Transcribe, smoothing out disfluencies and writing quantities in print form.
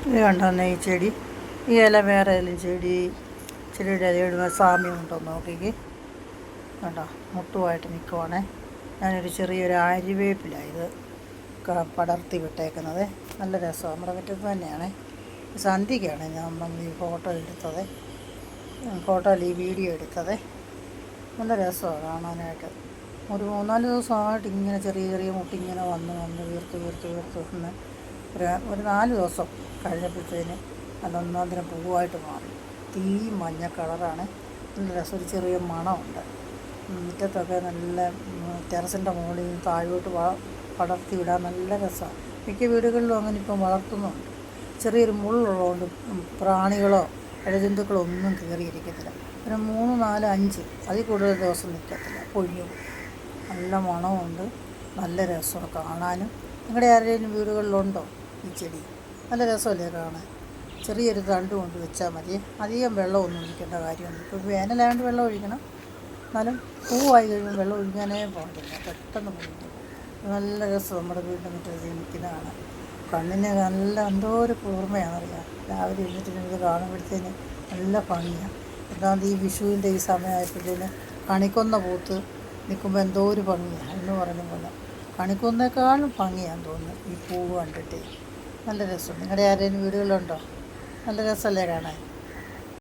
ഇത് കണ്ടോന്നേ ഈ ചെടി, ഈ ഇല വേറെ ഏതെങ്കിലും ചെടിയുടെ ഇലയിടുമ്പോൾ സാമ്യമുണ്ടോ നോക്കിക്ക്. കണ്ടോ മുട്ടുമായിട്ട് നിൽക്കുവാണേ. ഞാനൊരു ചെറിയൊരു ആര്യവേപ്പിലാണ് ഇത് പടർത്തി വിട്ടേക്കുന്നത്. നല്ല രസമാണ്. നമ്മുടെ മുറ്റത്ത് തന്നെയാണ്. സന്ധ്യയ്ക്കാണ് ഞാൻ വന്ന് ഈ ഫോട്ടോയിൽ ഈ വീഡിയോ എടുത്തത്. നല്ല രസമാണ് കാണാനായിട്ട്. ഒരു 3-4 ദിവസമായിട്ട് ഇങ്ങനെ ചെറിയ മുട്ടിങ്ങനെ വന്ന് വീർത്ത് വന്ന് ഒരു 4 ദിവസം കഴിഞ്ഞപ്പോഴത്തേന് നല്ല ഒന്നാന്തരം പൂവായിട്ട് മാറി. മഞ്ഞ കളറാണ്. നല്ല രസം. ഒരു ചെറിയ മണമുണ്ട്. മുറ്റത്തൊക്കെ നല്ല ടെറസിൻ്റെ മുകളിൽ താഴോട്ട് പടർത്തി വിടാൻ നല്ല രസമാണ്. മിക്ക വീടുകളിലും അങ്ങനെ ഇപ്പം വളർത്തുന്നുണ്ട്. ചെറിയൊരു മുള്ളുള്ളതുകൊണ്ട് പ്രാണികളോ ഇഴജന്തുക്കളോ ഒന്നും കയറിയിരിക്കത്തില്ല. ഒരു 3, 4, 5 അതിൽ കൂടുതൽ ദിവസം നിൽക്കത്തില്ല, പൊഴിഞ്ഞു പോകും. നല്ല മണമുണ്ട്. നല്ല രസമാണ് കാണാനും. നിങ്ങളുടെ ആരുടെയും വീടുകളിലുണ്ടോ ഈ ചെടി? നല്ല രസമല്ലേ കാണാൻ? ചെറിയൊരു തണ്ട് കൊണ്ട് വെച്ചാൽ മതി. അധികം വെള്ളമൊന്നും ഒഴിക്കേണ്ട കാര്യമൊന്നും. ഇപ്പോൾ വേനലായതുകൊണ്ട് വെള്ളം ഒഴിക്കണം. എന്നാലും പൂവായി കഴിയുമ്പോൾ വെള്ളം ഒഴിക്കാനേ പാടില്ല, പെട്ടെന്ന് പൊഴിഞ്ഞു. നല്ല രസം നമ്മുടെ വീടിൻ്റെ മുറ്റത്ത് നിൽക്കുന്നതാണ്. കണ്ണിന് നല്ല എന്തോ ഒരു കുളിർമയാണെന്നറിയാം. രാവിലെ എഴുന്നേറ്റ് ഇത് കാണുമ്പോഴത്തേന് നല്ല ഭംഗിയാണ്. ഒന്നാമത് ഈ വിഷുവിൻ്റെ ഈ സമയമായപ്പോഴത്തേന് കണിക്കൊന്ന പൂത്ത് നിൽക്കുമ്പോൾ എന്തോ ഒരു ഭംഗിയാണ് എന്ന് പറഞ്ഞ പോലെ. കണിക്കൊന്നേക്കാളും ഭംഗിയാണെന്ന് തോന്നുന്നു ഈ പൂവ് കണ്ടിട്ട്. നല്ല രസം. നിങ്ങളുടെ ആരെങ്കിലും വീടുകളുണ്ടോ? നല്ല രസമല്ലേ കാണാൻ?